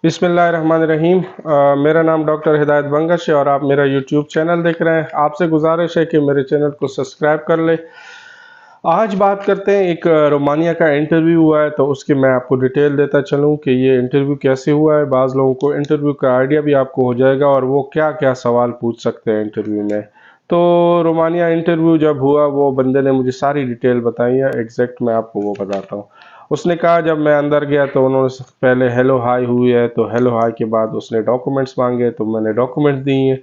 बिस्मिल्लाहिर्रहमानिर्रहीम। मेरा नाम डॉक्टर हिदायत बंगश है और आप मेरा यूट्यूब चैनल देख रहे हैं। आपसे गुजारिश है कि मेरे चैनल को सब्सक्राइब कर लें। आज बात करते हैं, एक रोमानिया का इंटरव्यू हुआ है तो उसकी मैं आपको डिटेल देता चलूं कि ये इंटरव्यू कैसे हुआ है। बाज़ लोगों को इंटरव्यू का आइडिया भी आपको हो जाएगा और वो क्या क्या सवाल पूछ सकते हैं इंटरव्यू में। तो रोमानिया इंटरव्यू जब हुआ, वो बंदे ने मुझे सारी डिटेल बताई है, एग्जैक्ट मैं आपको वो बताता हूँ। उसने कहा, जब मैं अंदर गया तो उन्होंने पहले हेलो हाय हुई है, तो हेलो हाय के बाद उसने डॉक्यूमेंट्स मांगे तो मैंने डॉक्यूमेंट दिए।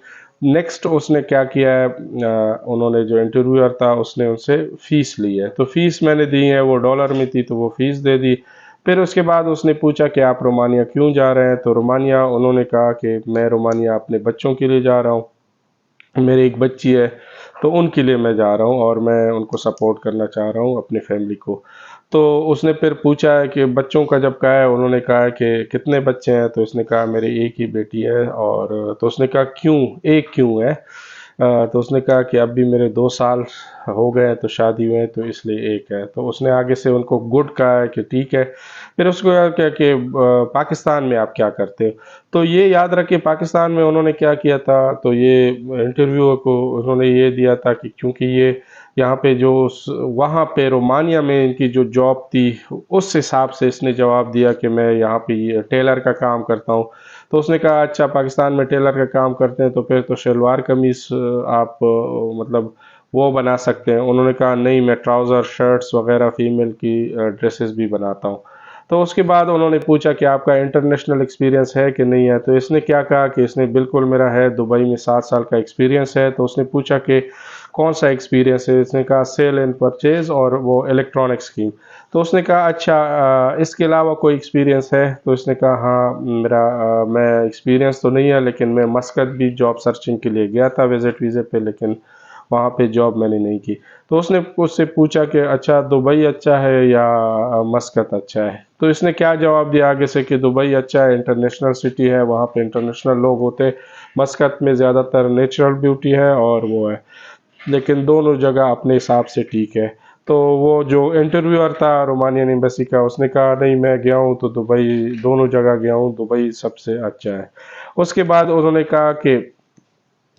नेक्स्ट उसने क्या किया है, उन्होंने जो इंटरव्यूअर था उसने उनसे फ़ीस ली है, तो फ़ीस मैंने दी है, वो डॉलर में थी तो वो फ़ीस दे दी। फिर उसके बाद उसने पूछा कि आप रोमानिया क्यों जा रहे हैं, तो रोमानिया उन्होंने कहा कि मैं रोमानिया अपने बच्चों के लिए जा रहा हूँ, मेरी एक बच्ची है तो उनके लिए मैं जा रहा हूँ और मैं उनको सपोर्ट करना चाह रहा हूँ, अपनी फैमिली को। तो उसने फिर पूछा है कि बच्चों का जब कहा है, उन्होंने कहा है कि कितने बच्चे हैं, तो उसने कहा मेरी एक ही बेटी है। और तो उसने कहा क्यों, एक क्यों है? तो उसने कहा कि अभी मेरे 2 साल हो गए हैं तो शादी हुए हैं, तो इसलिए एक है। तो उसने आगे से उनको गुड कहा है कि ठीक है। फिर उसको क्या कि पाकिस्तान में आप क्या करते हो? तो ये याद रखिए, पाकिस्तान में उन्होंने क्या किया था, तो ये इंटरव्यू को उन्होंने ये दिया था कि क्योंकि ये यहाँ पे जो वहाँ पे रोमानिया में इनकी जो जॉब थी, उस हिसाब से इसने जवाब दिया कि मैं यहाँ पे ये टेलर का काम करता हूँ। तो उसने कहा अच्छा, पाकिस्तान में टेलर का काम करते हैं तो फिर तो शलवार कमीज आप मतलब वो बना सकते हैं। उन्होंने कहा नहीं, मैं ट्राउज़र शर्ट्स वगैरह फीमेल की ड्रेसेस भी बनाता हूँ। तो उसके बाद उन्होंने पूछा कि आपका इंटरनेशनल एक्सपीरियंस है कि नहीं है, तो इसने क्या कहा कि इसने बिल्कुल मेरा है, दुबई में 7 साल का एक्सपीरियंस है। तो उसने पूछा कि कौन सा एक्सपीरियंस है, इसने कहा सेल एंड परचेज और वो इलेक्ट्रॉनिक स्कीम। तो उसने कहा अच्छा, इसके अलावा कोई एक्सपीरियंस है? तो इसने कहा हाँ, मेरा मैं एक्सपीरियंस तो नहीं है, लेकिन मैं मस्कत भी जॉब सर्चिंग के लिए गया था विजिट वीज़े पे, लेकिन वहाँ पे जॉब मैंने नहीं की। तो उसने उससे पूछा कि अच्छा, दुबई अच्छा है या मस्कत अच्छा है? तो इसने क्या जवाब दिया आगे से कि दुबई अच्छा है, इंटरनेशनल सिटी है, वहाँ पे इंटरनेशनल लोग होते हैं। मस्कत में ज़्यादातर नेचुरल ब्यूटी है और वो है, लेकिन दोनों जगह अपने हिसाब से ठीक है। तो वो जो इंटरव्यूअर था रोमानियन एम्बेसी का, उसने कहा नहीं, मैं गया हूँ तो दुबई, दोनों जगह गया हूँ, दुबई सबसे अच्छा है। उसके बाद उन्होंने कहा कि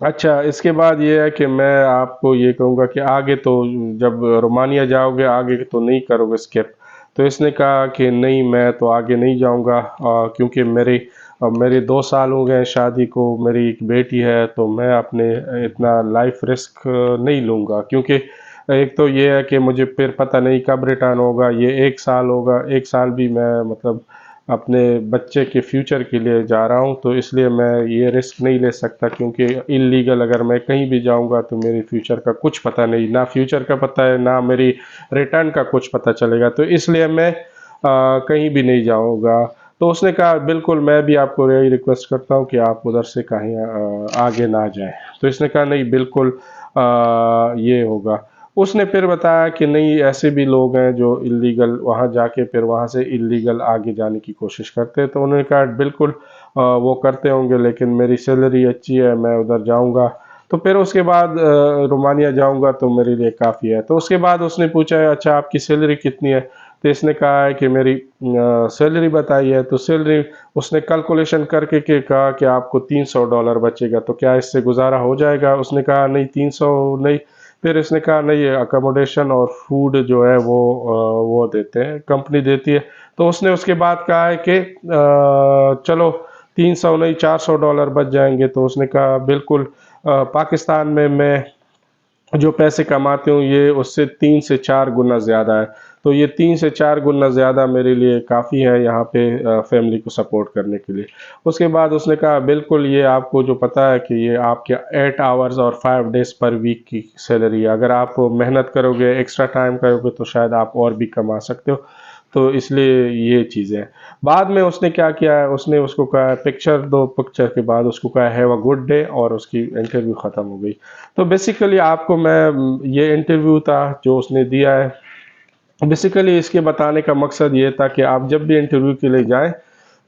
अच्छा, इसके बाद ये है कि मैं आपको ये कहूँगा कि आगे तो जब रोमानिया जाओगे आगे तो नहीं करोगे स्किप। तो इसने कहा कि नहीं, मैं तो आगे नहीं जाऊँगा, क्योंकि मेरे 2 साल हो गए हैं शादी को, मेरी एक बेटी है, तो मैं अपने इतना लाइफ रिस्क नहीं लूँगा। क्योंकि एक तो ये है कि मुझे फिर पता नहीं कब रिटर्न होगा, ये 1 साल होगा, 1 साल भी मैं मतलब अपने बच्चे के फ्यूचर के लिए जा रहा हूँ, तो इसलिए मैं ये रिस्क नहीं ले सकता। क्योंकि इलीगल अगर मैं कहीं भी जाऊँगा तो मेरे फ्यूचर का कुछ पता नहीं, ना फ्यूचर का पता है, ना मेरी रिटर्न का कुछ पता चलेगा, तो इसलिए मैं कहीं भी नहीं जाऊँगा। तो उसने कहा बिल्कुल, मैं भी आपको यही रिक्वेस्ट करता हूँ कि आप उधर से कहीं आगे ना जाएं। तो इसने कहा नहीं, बिल्कुल ये होगा। उसने फिर बताया कि नहीं, ऐसे भी लोग हैं जो इलीगल वहाँ जाके फिर वहाँ से इलीगल आगे जाने की कोशिश करते हैं। तो उन्होंने कहा बिल्कुल वो करते होंगे, लेकिन मेरी सैलरी अच्छी है, मैं उधर जाऊँगा। तो फिर उसके बाद रोमानिया जाऊँगा तो मेरे लिए काफ़ी है। तो उसके बाद उसने पूछा अच्छा, आपकी सैलरी कितनी है? तो इसने कहा है कि मेरी सैलरी बताई है। तो सैलरी उसने कैलकुलेशन करके के कहा कि आपको $300 बचेगा, तो क्या इससे गुजारा हो जाएगा? उसने कहा नहीं, 300 नहीं। फिर इसने कहा नहीं, अकोमोडेशन और फूड जो है वो देते हैं, कंपनी देती है। तो उसने उसके बाद कहा है कि चलो 300 नहीं, $400 बच जाएंगे। तो उसने कहा बिल्कुल, पाकिस्तान में मैं जो पैसे कमाते हूँ ये उससे 3 से 4 गुना ज़्यादा है। तो ये 3 से 4 गुना ज़्यादा मेरे लिए काफ़ी है यहाँ पे फैमिली को सपोर्ट करने के लिए। उसके बाद उसने कहा बिल्कुल, ये आपको जो पता है कि ये आपके 8 आवर्स और 5 डेज़ पर वीक की सैलरी है। अगर आप मेहनत करोगे, एक्स्ट्रा टाइम करोगे तो शायद आप और भी कमा सकते हो। तो इसलिए ये चीज़ें हैं। बाद में उसने क्या किया है, उसने उसको कहा पिक्चर दो, पिक्चर के बाद उसको कहा हैव अ गुड डे, और उसकी इंटरव्यू ख़त्म हो गई। तो बेसिकली आपको मैं ये इंटरव्यू था जो उसने दिया है, बेसिकली इसके बताने का मकसद ये था कि आप जब भी इंटरव्यू के लिए जाएं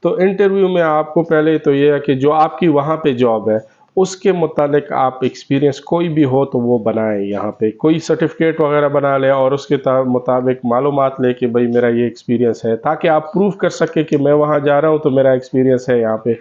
तो इंटरव्यू में आपको पहले तो ये है कि जो आपकी वहाँ पे जॉब है उसके मुतालिक आप एक्सपीरियंस कोई भी हो तो वो बनाएं। यहाँ पे कोई सर्टिफिकेट वगैरह बना ले और उसके मुताबिक मालूमात ले कि भाई मेरा ये एक्सपीरियंस है, ताकि आप प्रूव कर सके कि मैं वहाँ जा रहा हूँ तो मेरा एक्सपीरियंस है यहाँ पे।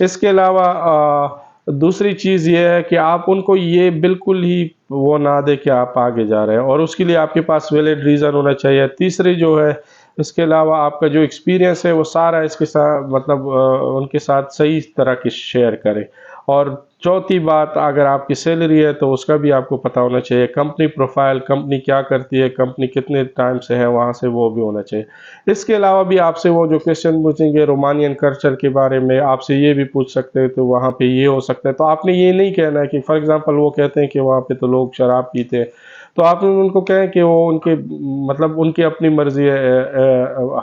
इसके अलावा दूसरी चीज़ ये है कि आप उनको ये बिल्कुल ही वो ना दें कि आप आगे जा रहे हैं, और उसके लिए आपके पास वैलिड रीज़न होना चाहिए। तीसरी जो है, इसके अलावा आपका जो एक्सपीरियंस है वो सारा इसके साथ मतलब उनके साथ सही तरह की शेयर करें। और चौथी बात, अगर आपकी सैलरी है तो उसका भी आपको पता होना चाहिए। कंपनी प्रोफाइल, कंपनी क्या करती है, कंपनी कितने टाइम से है वहाँ से, वो भी होना चाहिए। इसके अलावा भी आपसे वो जो क्वेश्चन पूछेंगे रोमानियन कल्चर के बारे में, आपसे ये भी पूछ सकते हैं तो वहाँ पे ये हो सकता है। तो आपने ये नहीं कहना है कि फॉर एग्जांपल वो कहते हैं कि वहाँ पे तो लोग शराब पीते हैं, तो आपने उनको कहें कि वो उनके मतलब उनकी अपनी मर्ज़ी है,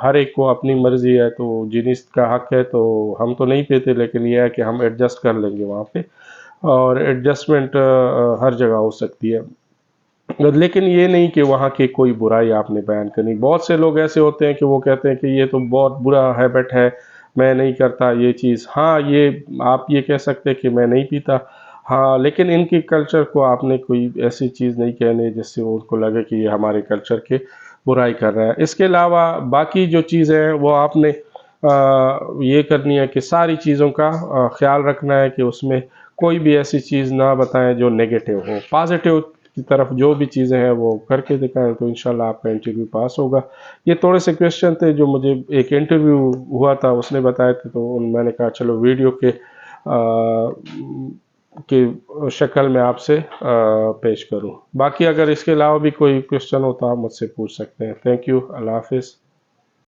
हर एक को अपनी मर्ज़ी है, तो जिनिस का हक है, तो हम तो नहीं पीते, लेकिन ये है कि हम एडजस्ट कर लेंगे वहाँ पे। और एडजस्टमेंट हर जगह हो सकती है। लेकिन ये नहीं कि वहाँ की कोई बुराई आपने बयान करनी। बहुत से लोग ऐसे होते हैं कि वो कहते हैं कि ये तो बहुत बुरा हैबिट है, मैं नहीं करता ये चीज़। हाँ, ये आप ये कह सकते हैं कि मैं नहीं पीता, हाँ, लेकिन इनकी कल्चर को आपने कोई ऐसी चीज़ नहीं कहनी जिससे उनको लगे कि ये हमारे कल्चर की बुराई कर रहा है। इसके अलावा बाकी जो चीज़ें हैं वो आपने ये करनी है कि सारी चीज़ों का ख़्याल रखना है कि उसमें कोई भी ऐसी चीज़ ना बताएं जो नेगेटिव हो। पॉजिटिव की तरफ जो भी चीज़ें हैं वो करके दिखाएं, तो इंशाल्लाह आपका इंटरव्यू पास होगा। ये थोड़े से क्वेश्चन थे जो मुझे एक इंटरव्यू हुआ था उसने बताए थे, तो मैंने कहा चलो वीडियो के शक्ल में आपसे पेश करूं। बाकी अगर इसके अलावा भी कोई क्वेश्चन हो तो आप मुझसे पूछ सकते हैं। Thank you. अल्लाह हाफिज़।